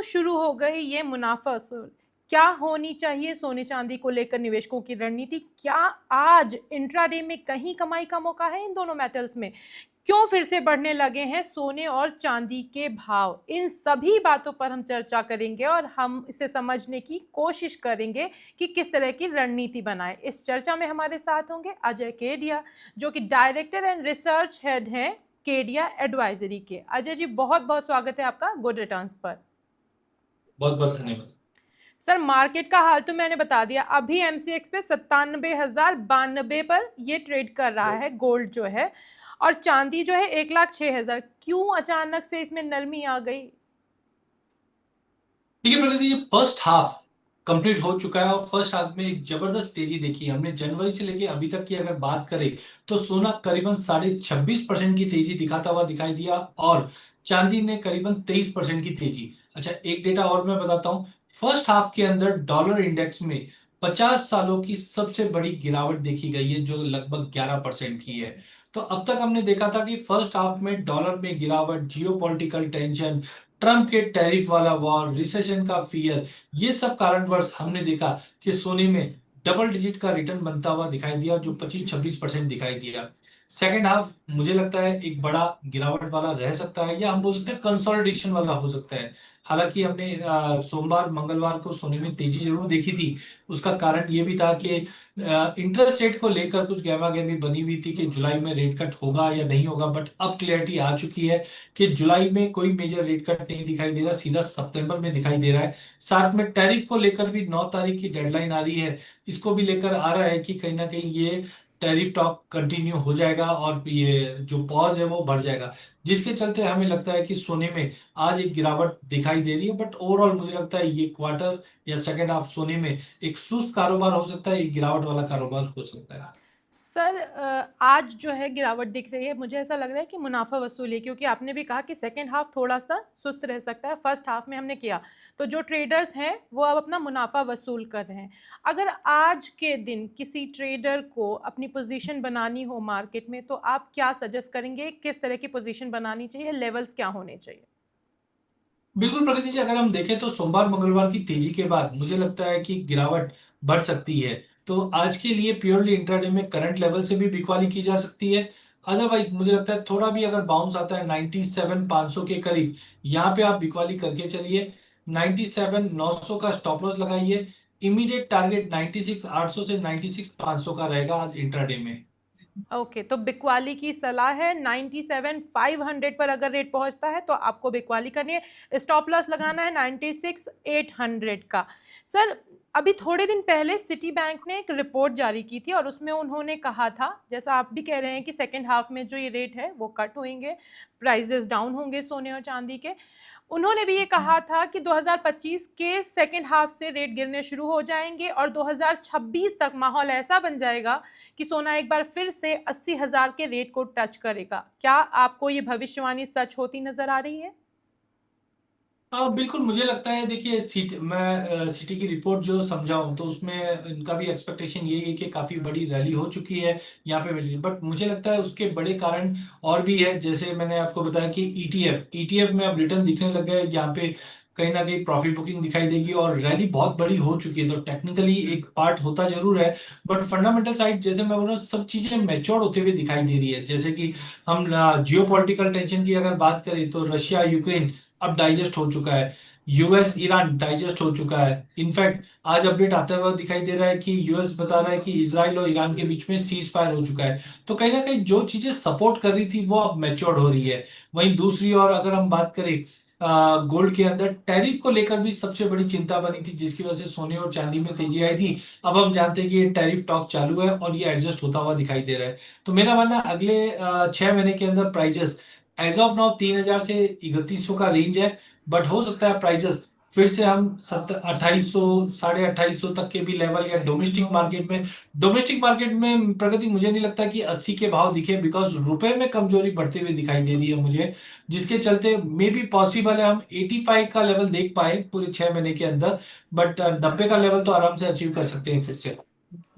क्यों शुरू हो गई ये मुनाफा वसूल? क्या होनी चाहिए सोने चांदी को लेकर निवेशकों की रणनीति? क्या आज इंट्राडे में कहीं कमाई का मौका है इन दोनों मेटल्स में? क्यों फिर से बढ़ने लगे हैं सोने और चांदी के भाव? इन सभी बातों पर हम चर्चा करेंगे और हम इसे समझने की कोशिश करेंगे कि किस तरह की रणनीति बनाए। इस चर्चा में हमारे साथ होंगे अजय केडिया, जो कि डायरेक्टर एंड रिसर्च हेड हैं केडिया एडवाइजरी के। अजय जी, बहुत बहुत स्वागत है आपका गुड रिटर्न्स पर। बहुत बहुत धन्यवाद। सर, मार्केट का हाल तो मैंने बता दिया। अभी एमसीएक्स पे 97,092 पर ये ट्रेड कर रहा है गोल्ड जो है, और चांदी जो है 1,06,000। क्यों अचानक से इसमें नरमी आ गई? ठीक है प्रगति, ये फर्स्ट हाफ कंप्लीट हो चुका है और फर्स्ट हाफ में एक जबरदस्त तेजी देखी है हमने। जनवरी से लेके अभी तक की अगर बात करें तो सोना करीबन 26.5% की तेजी दिखाता हुआ दिखाई दिया और चांदी ने करीबन 23% की तेजी। अच्छा, एक डेटा और मैं बताता हूं। फर्स्ट हाफ के अंदर डॉलर इंडेक्स में 50 सालों की सबसे बड़ी गिरावट देखी गई है, जो लगभग 11% की है। तो अब तक हमने देखा था कि फर्स्ट हाफ में डॉलर में गिरावट, जियोपॉलिटिकल टेंशन, ट्रम्प के टैरिफ वाला वॉर, रिसेशन का फियर, ये सब कारणवश हमने देखा कि सोने में डबल डिजिट का रिटर्न बनता हुआ दिखाई दिया, जो 25-26% दिखाई दिया। सेकेंड हाफ मुझे लगता है एक बड़ा गिरावट वाला रह सकता है, या हम बोल सकते हैं कंसोलिडेशन वाला हो सकता है। हालांकि हमने सोमवार मंगलवार को सोने में तेजी जरूर देखी थी। उसका कारण ये भी था कि इंटरेस्ट रेट को लेकर कुछ गहमा गहमी बनी हुई थी कि जुलाई में रेट कट होगा या नहीं होगा, बट अब क्लियरिटी आ चुकी है कि जुलाई में कोई मेजर रेट कट नहीं दिखाई दे रहा, सीधा सितंबर में दिखाई दे रहा है। साथ में टैरिफ को लेकर भी 9 तारीख की डेडलाइन आ रही है। इसको भी लेकर आ रहा है कि कहीं ना कहीं ये टैरिफ टॉक कंटिन्यू हो जाएगा और ये जो पॉज है वो बढ़ जाएगा, जिसके चलते हमें लगता है कि सोने में आज एक गिरावट दिखाई दे रही है। बट ओवरऑल मुझे लगता है ये क्वार्टर या सेकेंड हाफ सोने में एक सुस्त कारोबार हो सकता है, एक गिरावट वाला कारोबार हो सकता है। सर, आज जो है गिरावट दिख रही है। मुझे ऐसा लग रहा है कि मुनाफा वसूली, क्योंकि आपने भी कहा कि सेकेंड हाफ थोड़ा सा सुस्त रह सकता है। फर्स्ट हाफ में हमने किया तो जो ट्रेडर्स हैं वो अब अपना मुनाफा वसूल कर रहे हैं। अगर आज के दिन किसी ट्रेडर को अपनी पोजीशन बनानी हो मार्केट में, तो आप क्या सजेस्ट करेंगे? किस तरह की पोजीशन बनानी चाहिए? लेवल्स क्या होने चाहिए? बिल्कुल प्रगति जी, अगर हम देखें तो सोमवार मंगलवार की तेजी के बाद मुझे लगता है कि गिरावट बढ़ सकती है। तो आज के लिए प्योरली इंट्राडे में करंट लेवल से भी बिकवाली की जा सकती है। अदरवाइज मुझे लगता है थोड़ा भी अगर बाउंस आता है 97,500 के करीब, यहाँ पे आप बिकवाली करके चलिए। 97,900 का स्टॉप लॉस लगाइए। इमीडिएट टारगेट 96,800 से 96,500 का रहेगा आज इंट्राडे में। ओके, तो बिकवाली की सलाह है। 97,500 पर अगर रेट पहुंचता है तो आपको बिकवाली करनी है। स्टॉप लॉस लगाना है 96,800 का। सर, अभी थोड़े दिन पहले सिटी बैंक ने एक रिपोर्ट जारी की थी और उसमें उन्होंने कहा था, जैसा आप भी कह रहे हैं, कि सेकेंड हाफ में जो ये रेट है वो कट होंगे, प्राइजेस डाउन होंगे सोने और चांदी के। उन्होंने भी ये कहा था कि 2025 के सेकेंड हाफ से रेट गिरने शुरू हो जाएंगे और 2026 तक माहौल ऐसा बन जाएगा कि सोना एक बार फिर से 80,000 के रेट को टच करेगा। क्या आपको ये भविष्यवाणी सच होती नजर आ रही है? हाँ बिल्कुल, मुझे लगता है, देखिए सिटी की रिपोर्ट जो समझाऊं तो उसमें इनका भी एक्सपेक्टेशन यही है कि काफी बड़ी रैली हो चुकी है यहाँ पे मिली। बट मुझे लगता है उसके बड़े कारण और भी है। जैसे मैंने आपको बताया कि ईटीएफ में अब रिटर्न दिखने लग गए, यहाँ पे कहीं ना कहीं प्रॉफिट बुकिंग दिखाई देगी और रैली बहुत बड़ी हो चुकी है। तो टेक्निकली एक पार्ट होता जरूर है, बट फंडामेंटल साइड जैसे मैं बोल रहा हूँ सब चीजें मैच्योर होते हुए दिखाई दे रही है। जैसे कि हम जियोपॉलिटिकल टेंशन की अगर बात करें तो रशिया यूक्रेन अब डाइजेस्ट हो चुका है। यूएस ईरान डाइजेस्ट हो चुका है। इनफैक्ट आज अपडेट आता हुआ दिखाई दे रहा है कि यूएस बता रहा है कि इजराइल और ईरान के बीच में सीज फायर हो चुका है। तो कहीं ना कहीं जो चीजें सपोर्ट कर रही थी वो अब मैच्योर्ड हो रही है। वहीं दूसरी ओर अगर हम बात करें गोल्ड के अंदर, टैरिफ को लेकर भी सबसे बड़ी चिंता बनी थी, जिसकी वजह से सोने और चांदी में तेजी आई थी। अब हम जानते हैं कि ये टैरिफ टॉक चालू है और ये एडजस्ट होता हुआ दिखाई दे रहा है। तो मेरा मानना है अगले 6 महीने के अंदर प्राइजेस एज ऑफ नाउ 3,000 से 3100 का रेंज है। बट हो सकता है प्राइजेस फिर से हम 2800, 2850 तक के भी लेवल, या डोमेस्टिक मार्केट में प्रगति मुझे नहीं लगता कि 80 के भाव दिखे, बिकॉज रुपए में कमजोरी बढ़ते हुए दिखाई दे रही है मुझे, जिसके चलते मे बी पॉसिबल है हम 85 का लेवल देख पाए पूरे 6 महीने के अंदर। बट 90 का लेवल तो आराम से अचीव कर सकते हैं फिर से।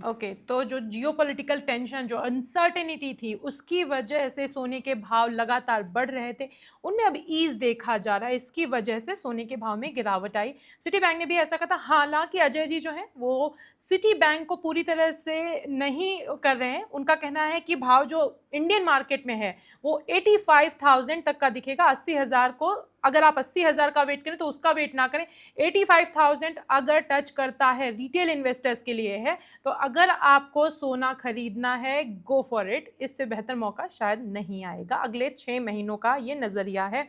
ओके, तो जो जियोपॉलिटिकल टेंशन, जो अनसर्टेनिटी थी, उसकी वजह से सोने के भाव लगातार बढ़ रहे थे, उनमें अब ईज़ देखा जा रहा है। इसकी वजह से सोने के भाव में गिरावट आई। सिटी बैंक ने भी ऐसा कहा था। हालाँकि अजय जी जो हैं, वो सिटी बैंक को पूरी तरह से नहीं कर रहे हैं। उनका कहना है कि भाव जो इंडियन मार्केट में है, वो 85,000 तक का दिखेगा। 80,000 को, अगर आप 80,000 का वेट करें, तो उसका वेट ना करें। 85,000 अगर टच करता है, रिटेल इन्वेस्टर्स के लिए है, तो अगर आपको सोना खरीदना है, गो फॉर इट। इससे बेहतर मौका शायद नहीं आएगा। अगले 6 महीनों का ये नज़रिया है।